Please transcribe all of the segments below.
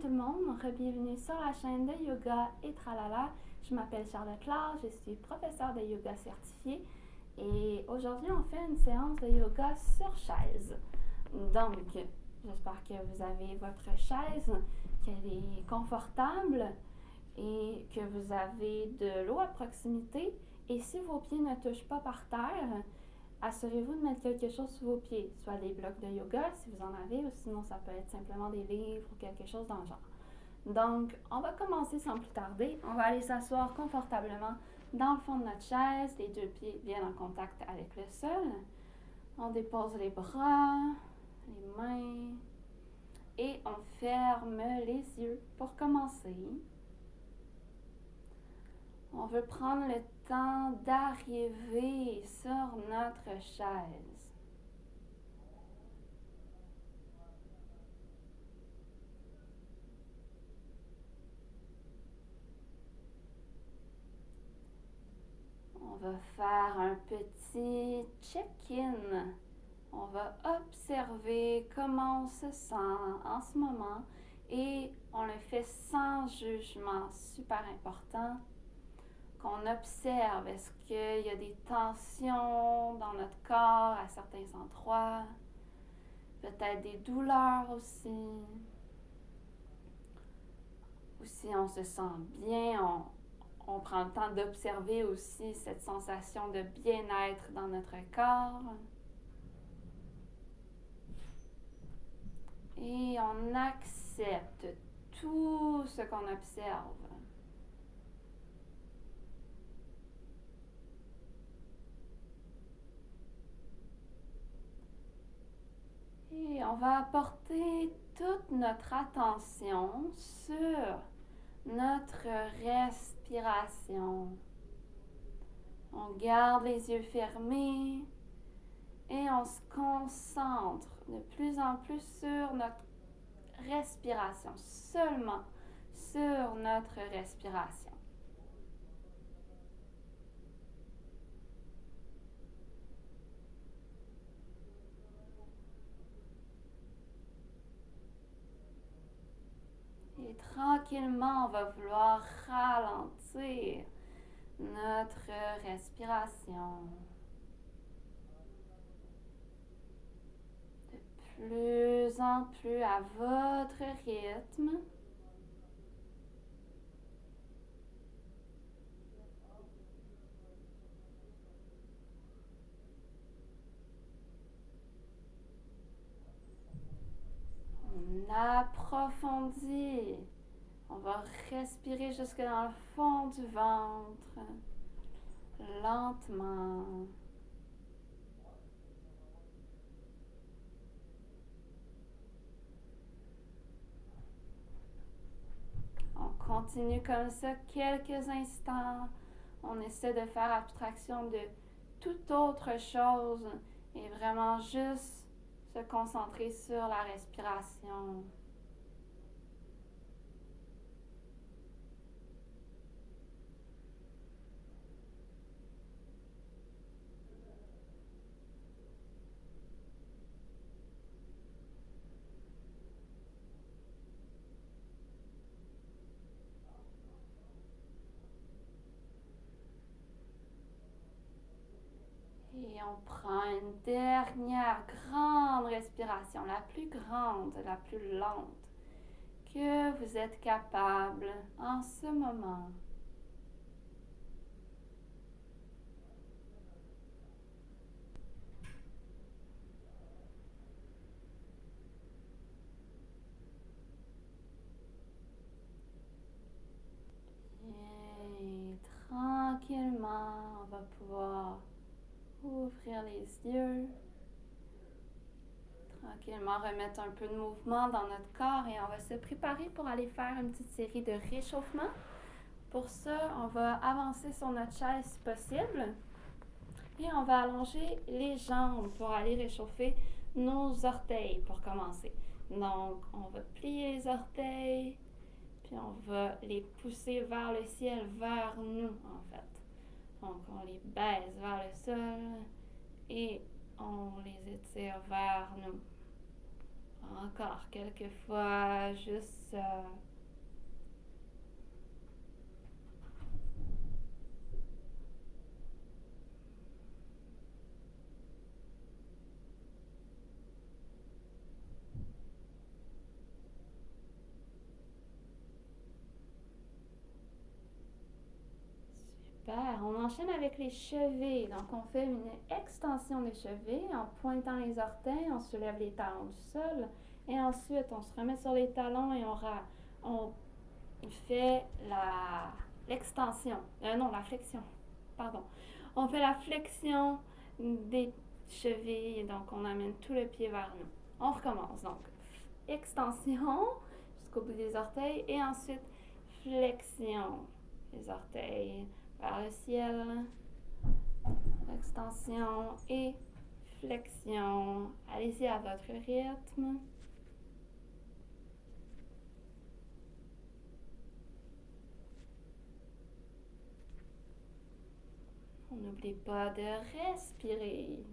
tout le monde, bienvenue sur la chaîne de Yoga et Tralala. Je m'appelle Charlotte Clare, je suis professeure de yoga certifiée et aujourd'hui on fait une séance de yoga sur chaise. Donc, j'espère que vous avez votre chaise, qu'elle est confortable et que vous avez de l'eau à proximité. Et si vos pieds ne touchent pas par terre, assurez-vous de mettre quelque chose sous vos pieds, soit des blocs de yoga si vous en avez, ou sinon ça peut être simplement des livres ou quelque chose dans le genre. Donc, on va commencer sans plus tarder. On va aller s'asseoir confortablement dans le fond de notre chaise, les deux pieds bien en contact avec le sol. On dépose les bras, les mains et on ferme les yeux pour commencer. On veut prendre le temps d'arriver sur notre chaise. On va faire un petit check-in. On va observer comment on se sent en ce moment et on le fait sans jugement. Super important qu'on observe. Est-ce qu'il y a des tensions dans notre corps à certains endroits? Peut-être des douleurs aussi. Ou si on se sent bien, on prend le temps d'observer aussi cette sensation de bien-être dans notre corps. Et on accepte tout ce qu'on observe. Et on va apporter toute notre attention sur notre respiration. On garde les yeux fermés et on se concentre de plus en plus sur notre respiration, seulement sur notre respiration. Et tranquillement, on va vouloir ralentir notre respiration. De plus en plus à votre rythme. On approfondit. On va respirer jusque dans le fond du ventre, lentement. On continue comme ça quelques instants. On essaie de faire abstraction de toute autre chose et vraiment juste se concentrer sur la respiration. Et on prend une dernière grande respiration, la plus grande, la plus lente que vous êtes capable en ce moment. Et tranquillement, on va pouvoir ouvrir les yeux. Tranquillement remettre un peu de mouvement dans notre corps et on va se préparer pour aller faire une petite série de réchauffements. Pour ça, on va avancer sur notre chaise si possible et on va allonger les jambes pour aller réchauffer nos orteils pour commencer. Donc, on va plier les orteils, puis on va les pousser vers le ciel, vers nous en fait. Donc, on les baisse vers le sol et on les étire vers nous. Encore quelques fois, juste ça. Super. On enchaîne avec les chevets. Donc, on fait une extension des chevets en pointant les orteils, on soulève les talons du sol et ensuite on se remet sur les talons et on fait l'extension. Non, la flexion. Pardon. On fait la flexion des chevilles, donc on amène tout le pied vers nous. On recommence. Donc, extension jusqu'au bout des orteils et ensuite flexion des orteils vers le ciel, extension et flexion. Allez-y à votre rythme. On n'oublie pas de respirer.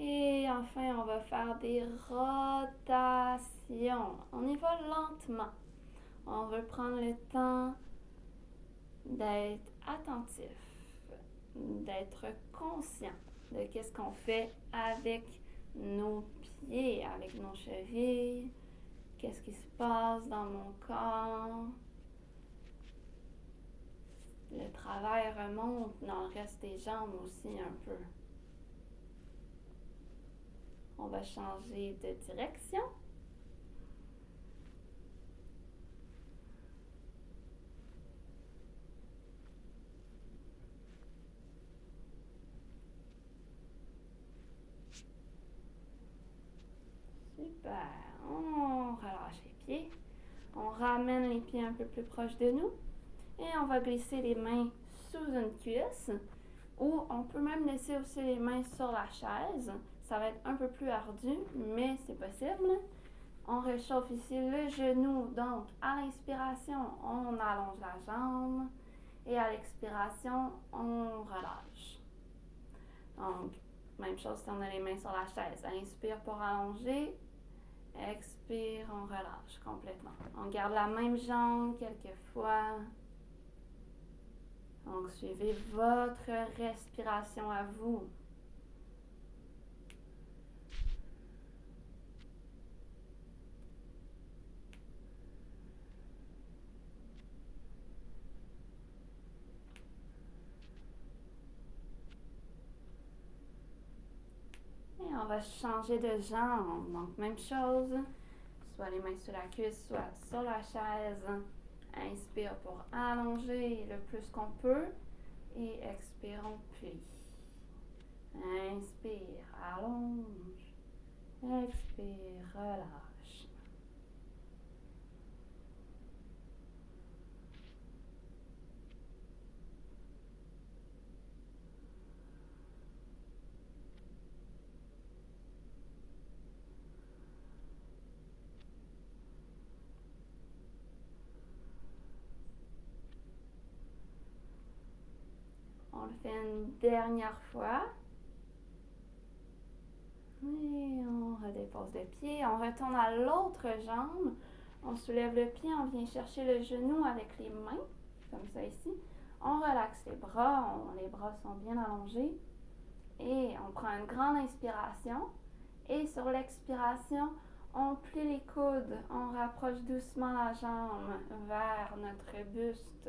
Et enfin, on va faire des rotations. On y va lentement. On veut prendre le temps d'être attentif, d'être conscient de qu'est-ce qu'on fait avec nos pieds, avec nos chevilles, qu'est-ce qui se passe dans mon corps. Le travail remonte dans le reste des jambes aussi un peu. On va changer de direction. Super. On relâche les pieds. On ramène les pieds un peu plus proches de nous. Et on va glisser les mains sous une cuisse. Ou on peut même laisser aussi les mains sur la chaise. Ça va être un peu plus ardu, mais c'est possible. On réchauffe ici le genou. Donc, à l'inspiration, on allonge la jambe. Et à l'expiration, on relâche. Donc, même chose si on a les mains sur la chaise. Inspire pour allonger. Expire, on relâche complètement. On garde la même jambe quelques fois. Donc, suivez votre respiration à vous. Et on va changer de jambe. Donc, même chose. Soit les mains sur la cuisse, soit sur la chaise. Inspire pour allonger le plus qu'on peut. Et expire, on plie. Inspire, allonge. Expire, relâche. On le fait une dernière fois. Et on redépose le pied. On retourne à l'autre jambe. On soulève le pied. On vient chercher le genou avec les mains. Comme ça ici. On relaxe les bras. Les bras sont bien allongés. Et on prend une grande inspiration. Et sur l'expiration, on plie les coudes. On rapproche doucement la jambe vers notre buste.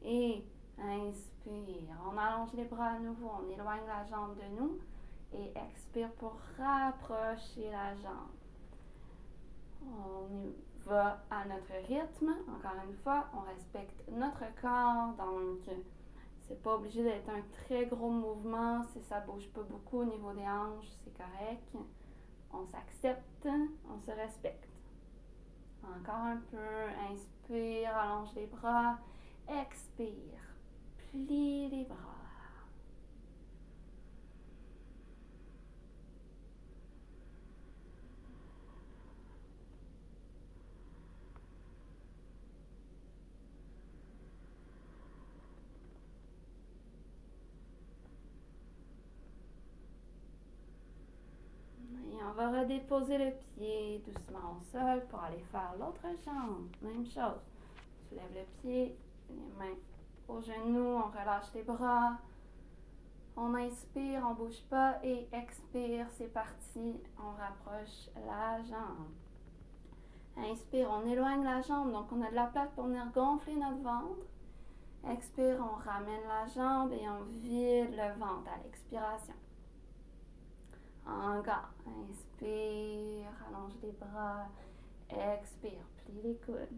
Et inspire. On allonge les bras à nouveau. On éloigne la jambe de nous. Et expire pour rapprocher la jambe. On y va à notre rythme. Encore une fois, on respecte notre corps. Donc, c'est pas obligé d'être un très gros mouvement. Si ça bouge pas beaucoup au niveau des hanches, c'est correct. On s'accepte, on se respecte. Encore un peu. Inspire, allonge les bras. Expire, plie les bras. déposer le pied doucement au sol pour aller faire l'autre jambe. Même chose. Tu lèves le pied, les mains aux genoux, on relâche les bras. On inspire, on bouge pas et expire, c'est parti. On rapproche la jambe. Inspire, on éloigne la jambe, donc on a de la place pour venir gonfler notre ventre. Expire, on ramène la jambe et on vide le ventre à l'expiration. Encore. Inspire, allonge les bras. Expire, plie les coudes.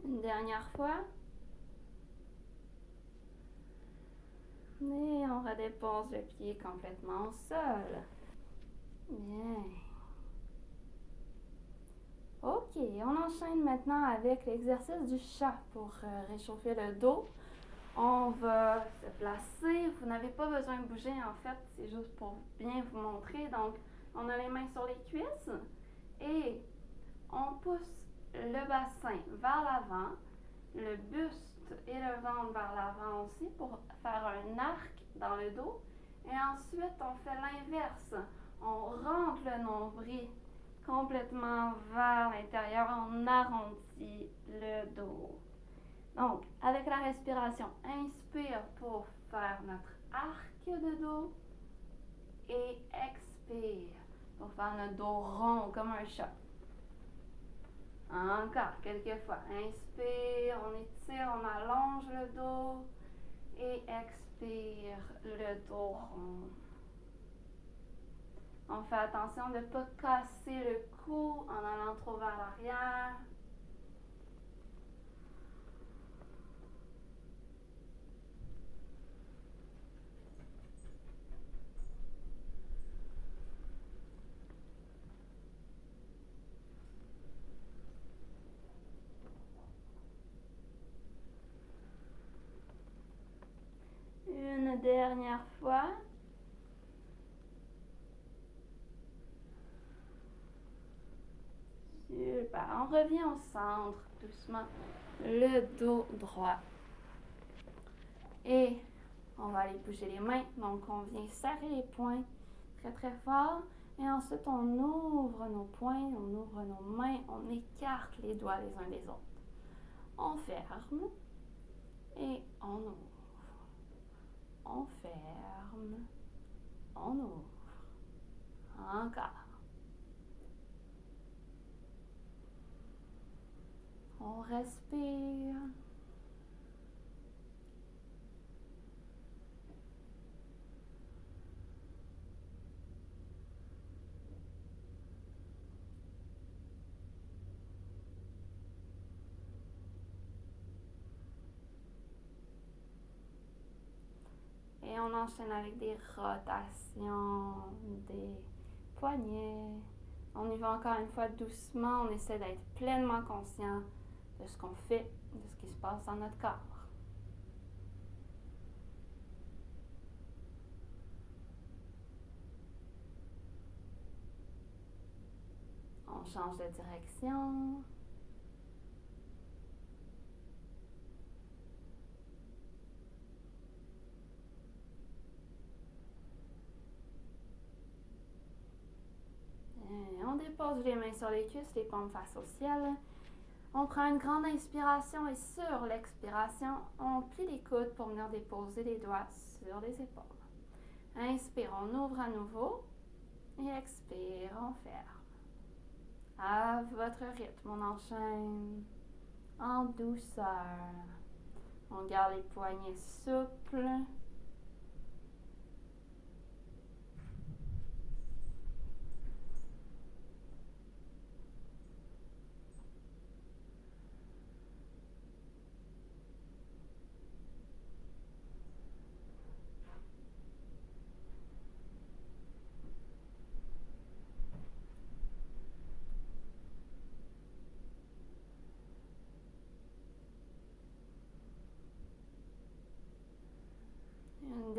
Une dernière fois. Et on redépose le pied complètement au sol. Bien. Ok, on enchaîne maintenant avec l'exercice du chat pour réchauffer le dos. On va se placer. Vous n'avez pas besoin de bouger en fait, c'est juste pour bien vous montrer. Donc, on a les mains sur les cuisses et on pousse le bassin vers l'avant, le buste et le ventre vers l'avant aussi pour faire un arc dans le dos. Et ensuite, on fait l'inverse. On rentre le nombril complètement vers l'intérieur, on arrondit le dos. Donc, avec la respiration, inspire pour faire notre arc de dos et expire pour faire notre dos rond comme un chat. Encore quelques fois. Inspire, on étire, on allonge le dos et expire le dos rond. On fait attention de ne pas casser le cou en allant trop vers l'arrière. Une dernière fois. Super. On revient au centre doucement. Le dos droit. Et on va aller bouger les mains. Donc, on vient serrer les poings très très fort. Et ensuite, on ouvre nos poings, on ouvre nos mains, on écarte les doigts les uns des autres. On ferme et on ouvre. On ferme, on ouvre. Encore. On respire. Et on enchaîne avec des rotations, des poignets. On y va encore une fois doucement. On essaie d'être pleinement conscient de ce qu'on fait, de ce qui se passe dans notre corps. On change de direction. Et on dépose les mains sur les cuisses, les paumes face au ciel. On prend une grande inspiration et sur l'expiration, on plie les coudes pour venir déposer les doigts sur les épaules. Inspire, on ouvre à nouveau et expire, on ferme. À votre rythme, on enchaîne en douceur. On garde les poignets souples.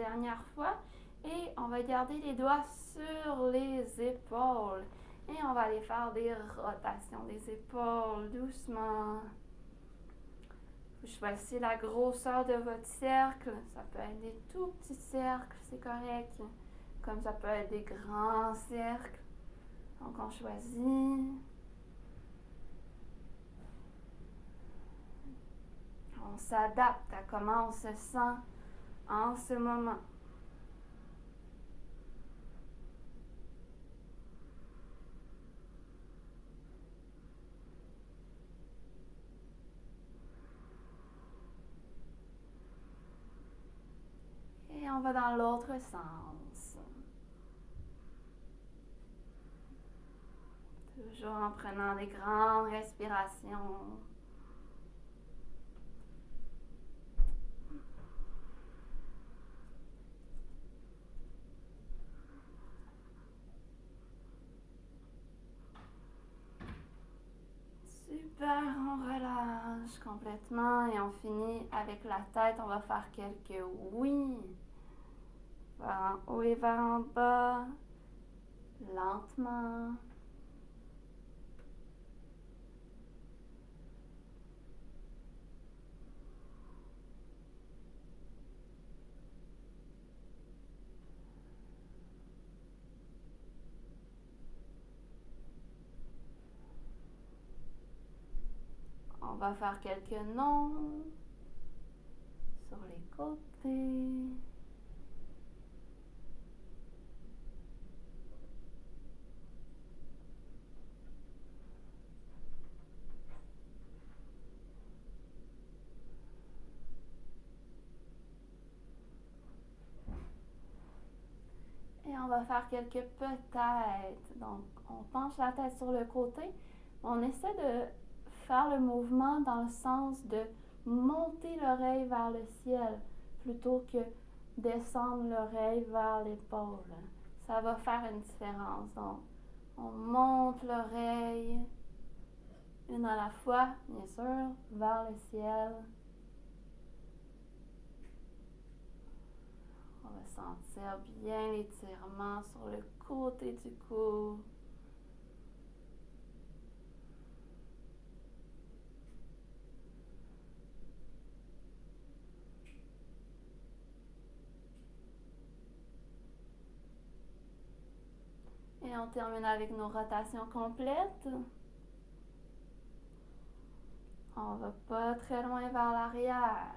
dernière fois. Et on va garder les doigts sur les épaules. Et on va aller faire des rotations des épaules doucement. Vous choisissez la grosseur de votre cercle. Ça peut être des tout petits cercles, c'est correct. Comme ça peut être des grands cercles. Donc on choisit. On s'adapte à comment on se sent en ce moment. Et on va dans l'autre sens. Toujours en prenant des grandes respirations. Super, on relâche complètement et on finit avec la tête. On va faire quelques oui. Vers en haut et vers en bas. Lentement. On va faire quelques noms sur les côtés. Et on va faire quelques peut-être. Donc, on penche la tête sur le côté. On essaie de faire le mouvement dans le sens de monter l'oreille vers le ciel plutôt que descendre l'oreille vers l'épaule. Ça va faire une différence. Donc, on monte l'oreille une à la fois, bien sûr, vers le ciel. On va sentir bien l'étirement sur le côté du cou. Et on termine avec nos rotations complètes. On va pas très loin vers l'arrière.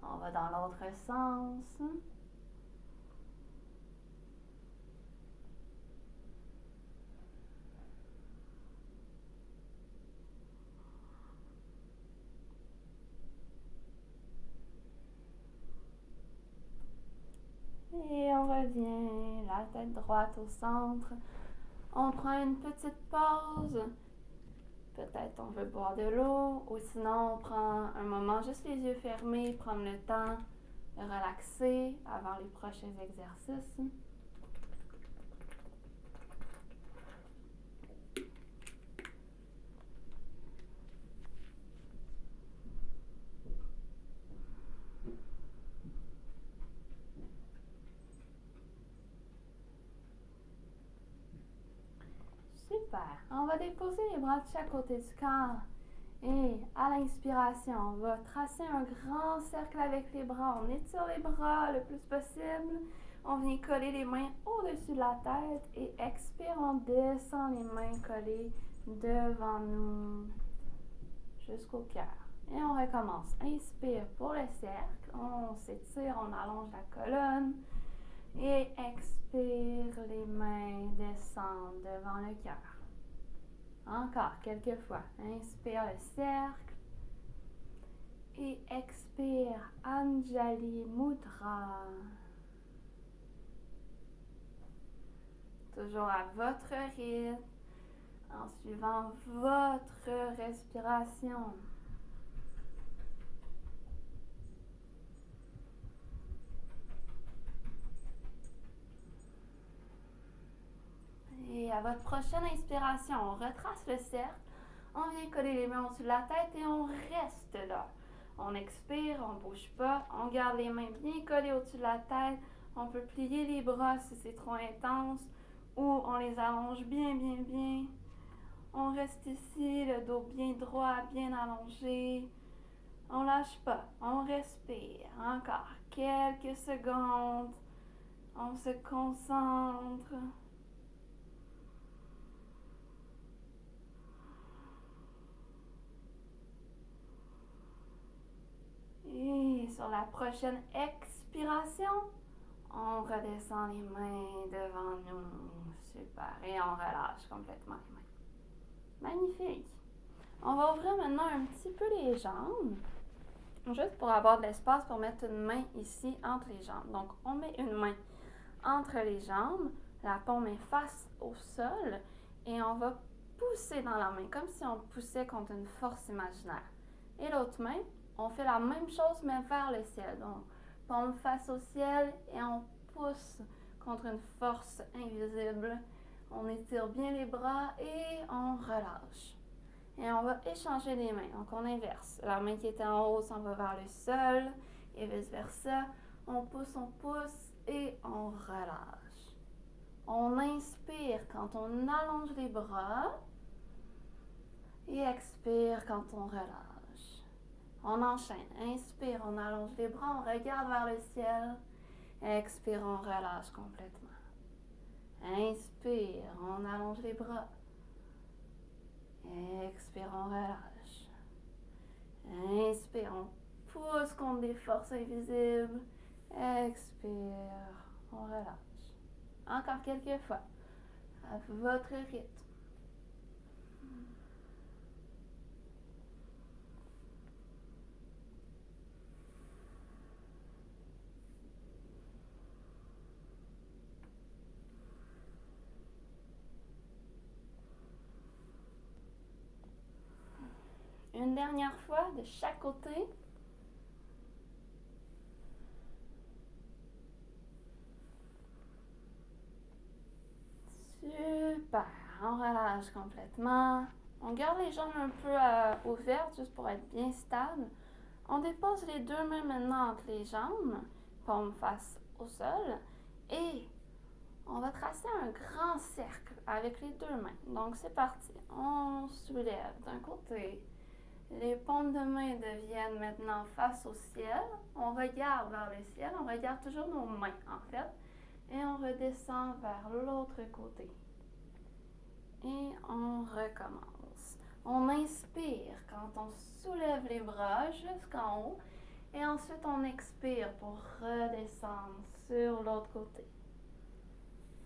On va dans l'autre sens. Et on revient, la tête droite au centre. On prend une petite pause. Peut-être on veut boire de l'eau ou sinon on prend un moment juste les yeux fermés, prendre le temps de relaxer avant les prochains exercices. Super. On va déposer les bras de chaque côté du corps. Et à l'inspiration, on va tracer un grand cercle avec les bras. On étire les bras le plus possible. On vient coller les mains au-dessus de la tête. Et expire, on descend les mains collées devant nous jusqu'au cœur. Et on recommence. Inspire pour le cercle. On s'étire, on allonge la colonne. Et expire, les mains descendent devant le cœur. Encore quelques fois. Inspire le cercle. Et expire Anjali Mudra. Toujours à votre rythme, en suivant votre respiration. Et à votre prochaine inspiration, on retrace le cercle, on vient coller les mains au-dessus de la tête et on reste là. On expire, on ne bouge pas, on garde les mains bien collées au-dessus de la tête. On peut plier les bras si c'est trop intense ou on les allonge bien, bien, bien. On reste ici, le dos bien droit, bien allongé. On lâche pas, on respire. Encore quelques secondes. On se concentre. Et sur la prochaine expiration, on redescend les mains devant nous. Super. Et on relâche complètement les mains. Magnifique. On va ouvrir maintenant un petit peu les jambes. Juste pour avoir de l'espace pour mettre une main ici entre les jambes. Donc, on met une main entre les jambes. La paume est face au sol. Et on va pousser dans la main, comme si on poussait contre une force imaginaire. Et l'autre main, on fait la même chose, mais vers le ciel. Donc, paume face au ciel et on pousse contre une force invisible. On étire bien les bras et on relâche. Et on va échanger les mains. Donc, on inverse. La main qui était en haut s'en va vers le sol et vice-versa. On pousse et on relâche. On inspire quand on allonge les bras et expire quand on relâche. On enchaîne. Inspire, on allonge les bras, on regarde vers le ciel. Expire, on relâche complètement. Inspire, on allonge les bras. Expire, on relâche. Inspire, on pousse contre des forces invisibles. Expire, on relâche. Encore quelques fois, à votre rythme. Une dernière fois de chaque côté. Super. On relâche complètement. On garde les jambes un peu ouvertes juste pour être bien stable. On dépose les deux mains maintenant entre les jambes, paume face au sol, et on va tracer un grand cercle avec les deux mains. Donc c'est parti. On soulève d'un côté. Les paumes de main deviennent maintenant face au ciel. On regarde vers le ciel. On regarde toujours nos mains en fait. Et on redescend vers l'autre côté. Et on recommence. On inspire quand on soulève les bras jusqu'en haut. Et ensuite, on expire pour redescendre sur l'autre côté.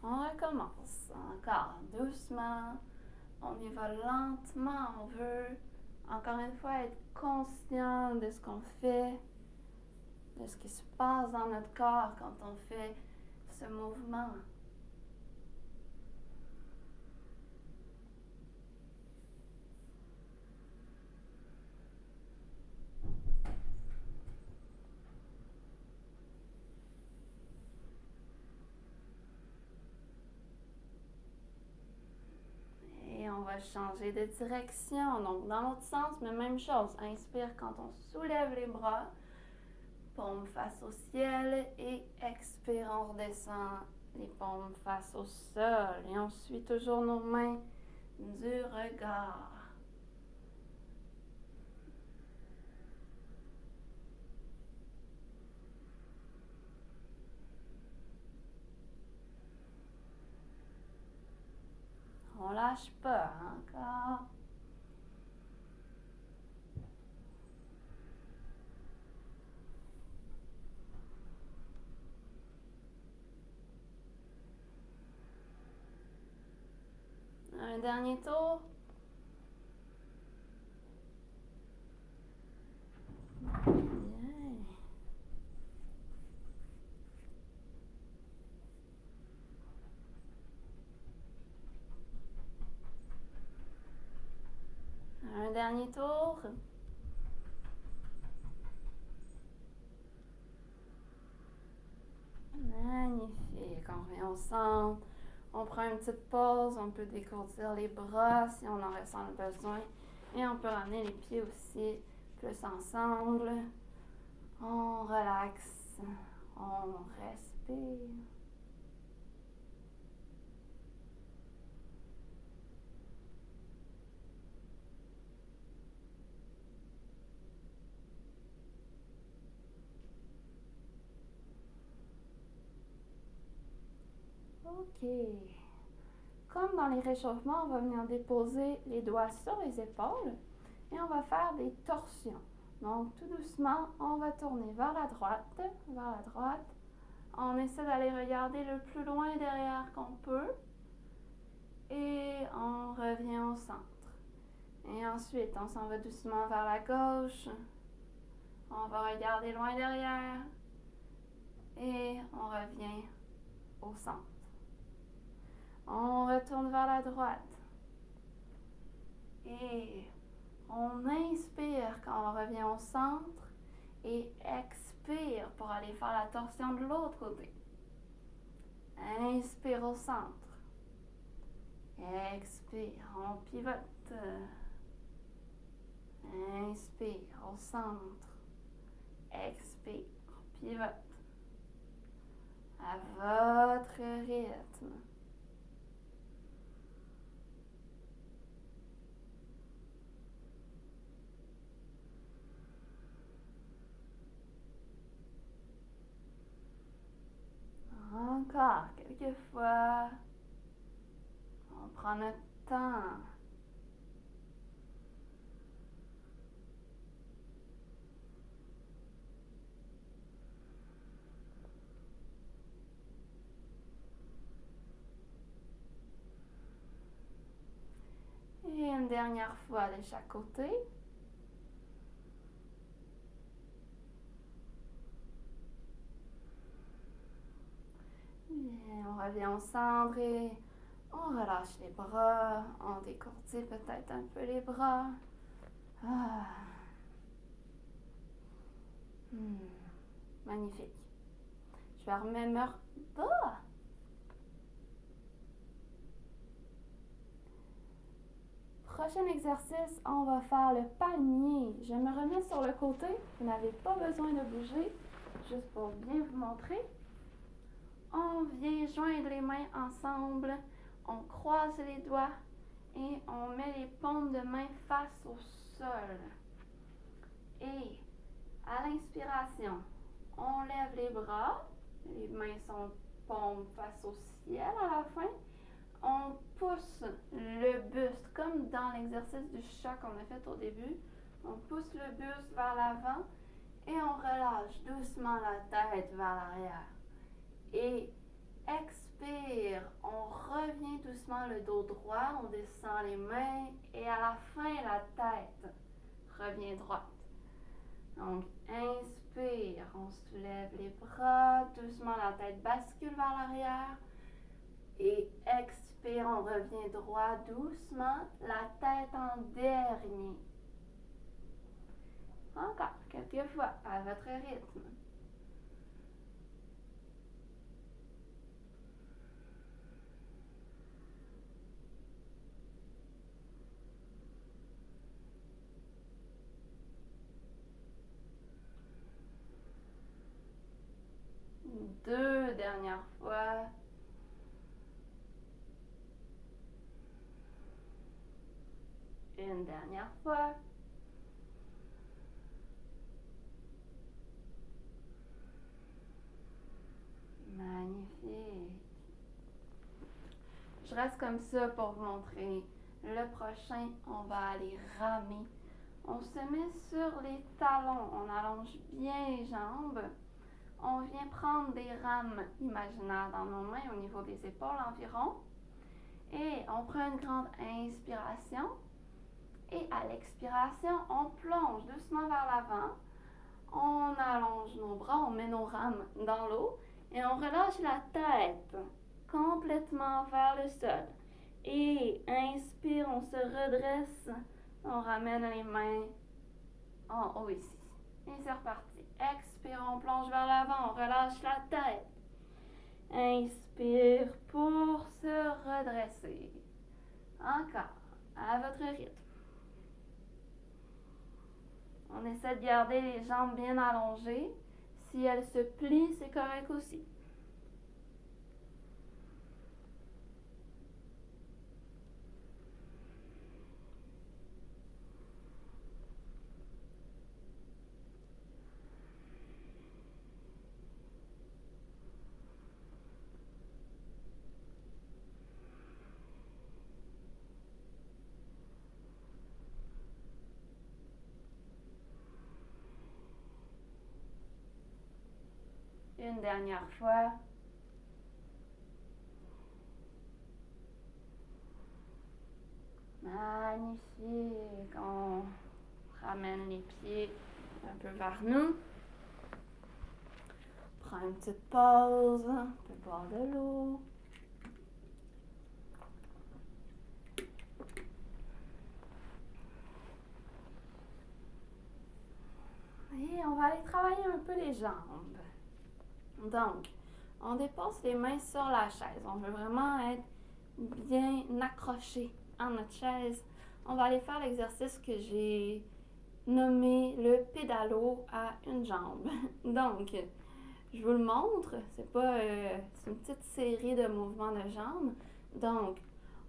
On recommence. Encore doucement. On y va lentement. On veut, encore une fois, être conscient de ce qu'on fait, de ce qui se passe dans notre corps quand on fait ce mouvement. On va changer de direction, donc dans l'autre sens, mais même chose. Inspire quand on soulève les bras, paume face au ciel et expire, on redescend les paumes face au sol et on suit toujours nos mains du regard. On lâche pas, encore. Un dernier tour. Bien. Un dernier tour. Magnifique. On revient au centre. On prend un une petite pause, on peut décourdir les bras si on en ressent le besoin. Et on peut ramener les pieds aussi plus ensemble. On relaxe, on respire. Ok. Comme dans les réchauffements, on va venir déposer les doigts sur les épaules et on va faire des torsions. Donc, tout doucement, on va tourner vers la droite, vers la droite. On essaie d'aller regarder le plus loin derrière qu'on peut et on revient au centre. Et ensuite, on s'en va doucement vers la gauche. On va regarder loin derrière et on revient au centre. On retourne vers la droite. Et on inspire quand on revient au centre et expire pour aller faire la torsion de l'autre côté. Inspire au centre. Expire, on pivote. Inspire au centre. Expire, pivote. À votre rythme. Encore quelques fois. On prend notre temps. Et une dernière fois de chaque côté. Bien, on revient au centre et on relâche les bras. On décourtit peut-être un peu les bras. Ah. Magnifique. Je vais remettre... Ah! Prochain exercice, on va faire le palmier. Je me remets sur le côté. Vous n'avez pas besoin de bouger. Juste pour bien vous montrer. On vient joindre les mains ensemble. On croise les doigts et on met les paumes de main face au sol. Et à l'inspiration, on lève les bras. Les mains sont paumes face au ciel à la fin. On pousse le buste, comme dans l'exercice du chat qu'on a fait au début. On pousse le buste vers l'avant et on relâche doucement la tête vers l'arrière. Et expire, on revient doucement le dos droit, on descend les mains et à la fin, la tête revient droite. Donc, inspire, on soulève les bras, doucement la tête bascule vers l'arrière. Et expire, on revient droit doucement, la tête en dernier. Encore, quelques fois, à votre rythme. Deux dernières fois. Une dernière fois. Magnifique. Je reste comme ça pour vous montrer. Le prochain, on va aller ramer. On se met sur les talons. On allonge bien les jambes. On vient prendre des rames imaginaires dans nos mains au niveau des épaules environ. Et on prend une grande inspiration. Et à l'expiration, on plonge doucement vers l'avant. On allonge nos bras, on met nos rames dans l'eau. Et on relâche la tête complètement vers le sol. Et inspire, on se redresse. On ramène les mains en haut ici. Et c'est reparti. Expire, on plonge vers l'avant, on relâche la tête. Inspire pour se redresser. Encore, à votre rythme. On essaie de garder les jambes bien allongées. Si elles se plient, c'est correct aussi. Une dernière fois. Magnifique. On ramène les pieds un peu vers nous. Prends une petite pause. On peut boire de l'eau. Et on va aller travailler un peu les jambes. Donc, on dépose les mains sur la chaise. On veut vraiment être bien accroché à notre chaise. On va aller faire l'exercice que j'ai nommé le pédalo à une jambe. Donc, je vous le montre. C'est une petite série de mouvements de jambes. Donc,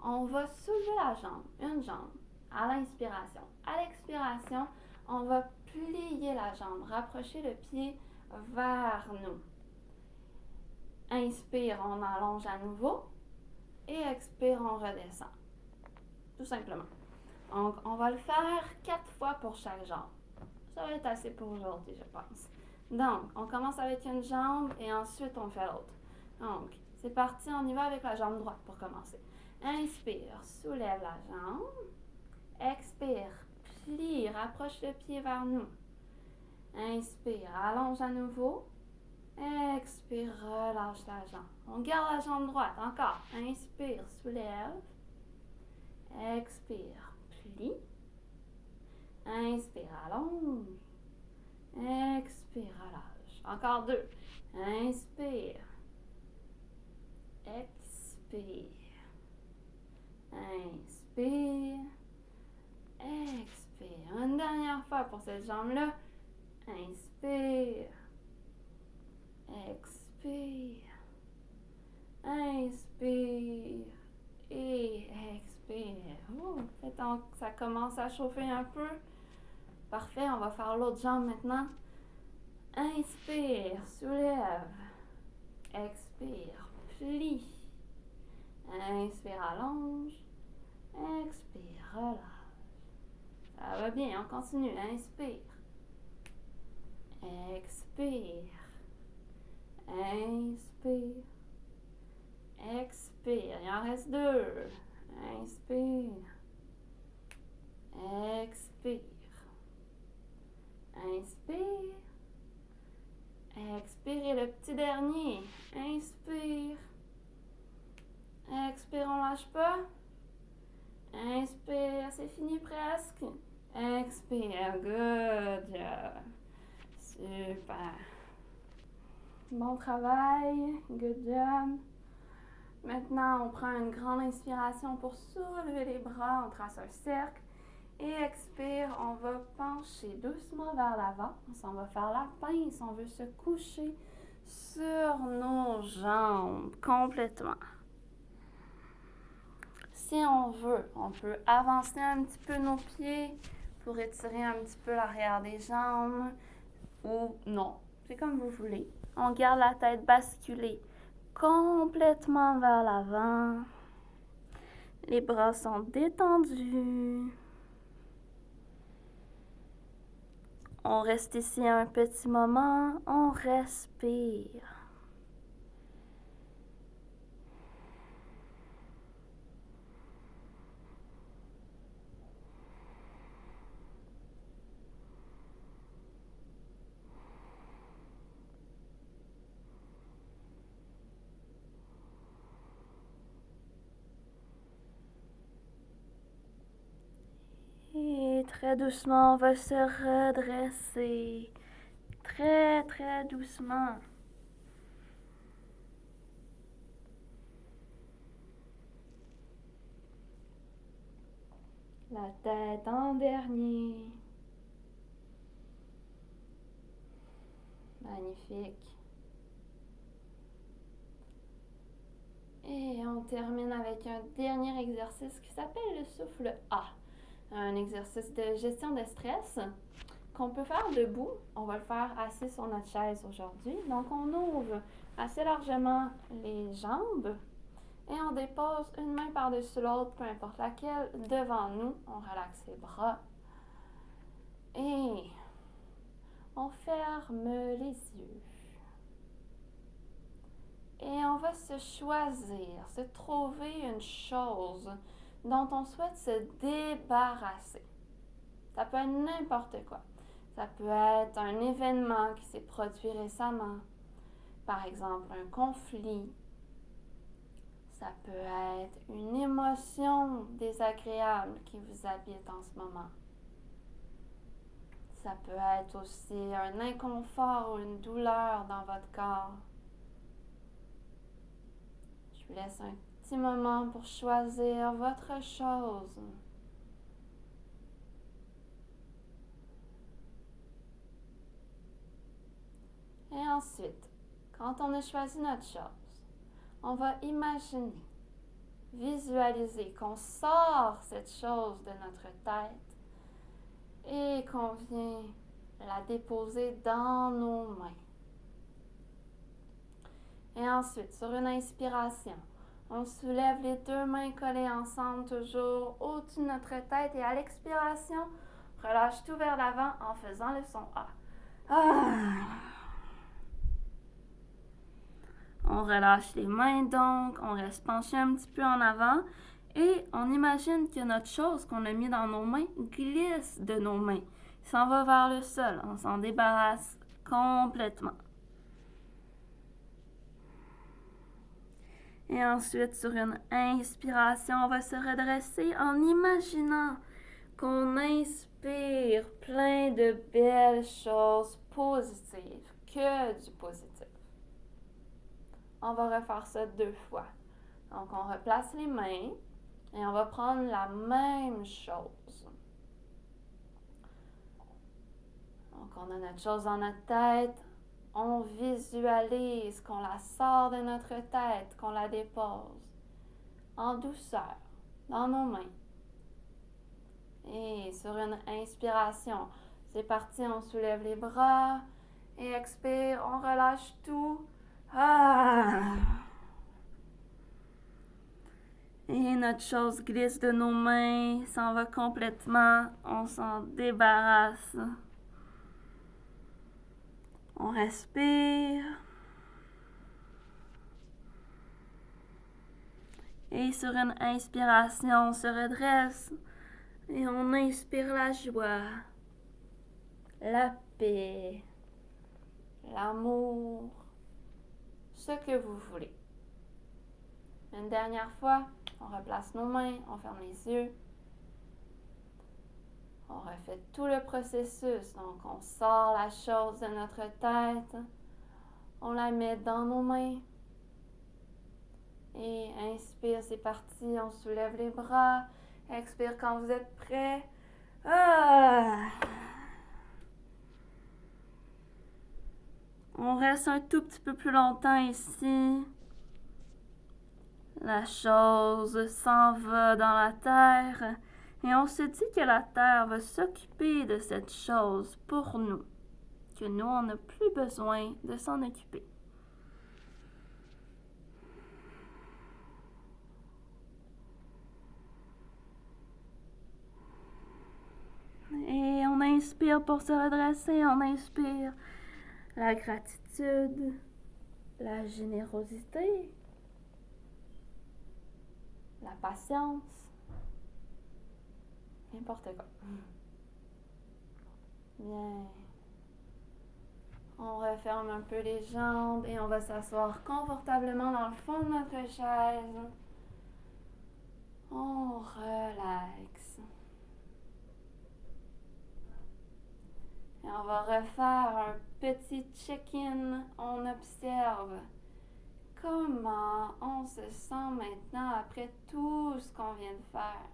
on va soulever la jambe, une jambe, à l'inspiration. À l'expiration, on va plier la jambe, rapprocher le pied vers nous. Inspire, on allonge à nouveau. Et expire, on redescend. Tout simplement. Donc, on va le faire 4 fois pour chaque jambe. Ça va être assez pour aujourd'hui, je pense. Donc, on commence avec une jambe et ensuite on fait l'autre. Donc, c'est parti, on y va avec la jambe droite pour commencer. Inspire, soulève la jambe. Expire, plie, rapproche le pied vers nous. Inspire, allonge à nouveau. Expire, relâche la jambe. On garde la jambe droite, encore. Inspire, soulève. Expire, plie. Inspire, allonge. Expire, relâche. Encore 2. Inspire. Expire. Inspire. Expire. Une dernière fois pour cette jambe-là. Inspire. Expire. Inspire. Et expire. Oh, ça commence à chauffer un peu. Parfait, on va faire l'autre jambe maintenant. Inspire, soulève. Expire, plie. Inspire, allonge. Expire, relâche. Ça va bien, on continue. Inspire. Expire. Inspire. Expire. Il en reste 2. Inspire. Expire. Inspire. Expire et le petit dernier. Inspire. Expire, on lâche pas. Inspire, c'est fini presque. Expire, good job. Super. Bon travail, good job. Maintenant, on prend une grande inspiration pour soulever les bras, on trace un cercle. Et expire, on va pencher doucement vers l'avant. On s'en va faire la pince, on veut se coucher sur nos jambes complètement. Si on veut, on peut avancer un petit peu nos pieds pour étirer un petit peu l'arrière des jambes ou non, c'est comme vous voulez. On garde la tête basculée complètement vers l'avant. Les bras sont détendus. On reste ici un petit moment, on respire. Et très doucement, on va se redresser. Très, très doucement. La tête en dernier. Magnifique. Et on termine avec un dernier exercice qui s'appelle le souffle A. Un exercice de gestion de stress qu'on peut faire debout. On va le faire assis sur notre chaise aujourd'hui. Donc, on ouvre assez largement les jambes et on dépose une main par-dessus l'autre, peu importe laquelle, devant nous. On relaxe les bras et on ferme les yeux. Et on va se choisir, se trouver une chose dont on souhaite se débarrasser. Ça peut être n'importe quoi. Ça peut être un événement qui s'est produit récemment, par exemple un conflit. Ça peut être une émotion désagréable qui vous habite en ce moment. Ça peut être aussi un inconfort ou une douleur dans votre corps. Je vous laisse un petit moment pour choisir votre chose. Et ensuite, quand on a choisi notre chose, on va imaginer, visualiser qu'on sort cette chose de notre tête et qu'on vient la déposer dans nos mains. Et ensuite, sur une inspiration, on soulève les deux mains collées ensemble, toujours au-dessus de notre tête. Et à l'expiration, relâche tout vers l'avant en faisant le son A. On relâche les mains donc, on reste penché un petit peu en avant. Et on imagine que notre chose qu'on a mis dans nos mains glisse de nos mains. Il s'en va vers le sol. On s'en débarrasse complètement. Et ensuite, sur une inspiration, on va se redresser en imaginant qu'on inspire plein de belles choses positives, que du positif. On va refaire ça 2 fois. Donc, on replace les mains et on va prendre la même chose. Donc, on a notre chose dans notre tête. On visualise qu'on la sort de notre tête, qu'on la dépose en douceur dans nos mains. Et sur une inspiration, c'est parti, on soulève les bras et expire, on relâche tout. Et notre chose glisse de nos mains, s'en va complètement, on s'en débarrasse. On respire. Et sur une inspiration, on se redresse et on inspire la joie, la paix, l'amour, ce que vous voulez. Une dernière fois, on replace nos mains, on ferme les yeux. On refait tout le processus. Donc, on sort la chose de notre tête. On la met dans nos mains. Et inspire, c'est parti. On soulève les bras. Expire quand vous êtes prêts. On reste un tout petit peu plus longtemps ici. La chose s'en va dans la terre et on se dit que la terre va s'occuper de cette chose pour nous, que nous, on n'a plus besoin de s'en occuper. Et on inspire pour se redresser, on inspire la gratitude, la générosité, la patience, n'importe quoi. Bien. On referme un peu les jambes et on va s'asseoir confortablement dans le fond de notre chaise. On relaxe. Et on va refaire un petit check-in. On observe comment on se sent maintenant après tout ce qu'on vient de faire.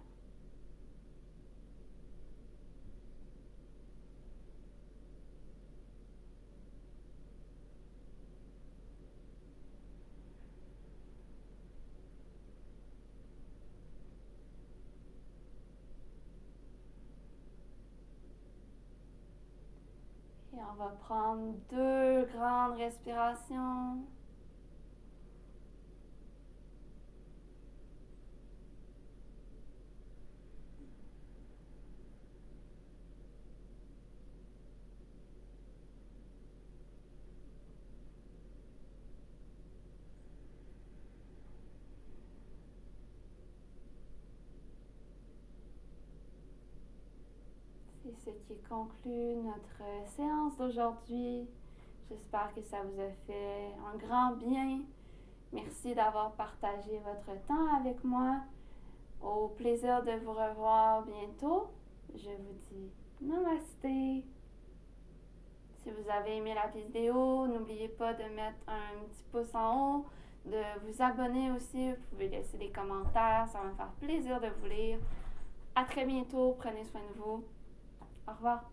On va prendre 2 grandes respirations. C'est ce qui conclut notre séance d'aujourd'hui. J'espère que ça vous a fait un grand bien. Merci d'avoir partagé votre temps avec moi. Au plaisir de vous revoir bientôt. Je vous dis namasté. Si vous avez aimé la vidéo, n'oubliez pas de mettre un petit pouce en haut, de vous abonner aussi. Vous pouvez laisser des commentaires, ça va me faire plaisir de vous lire. À très bientôt, prenez soin de vous. Au revoir.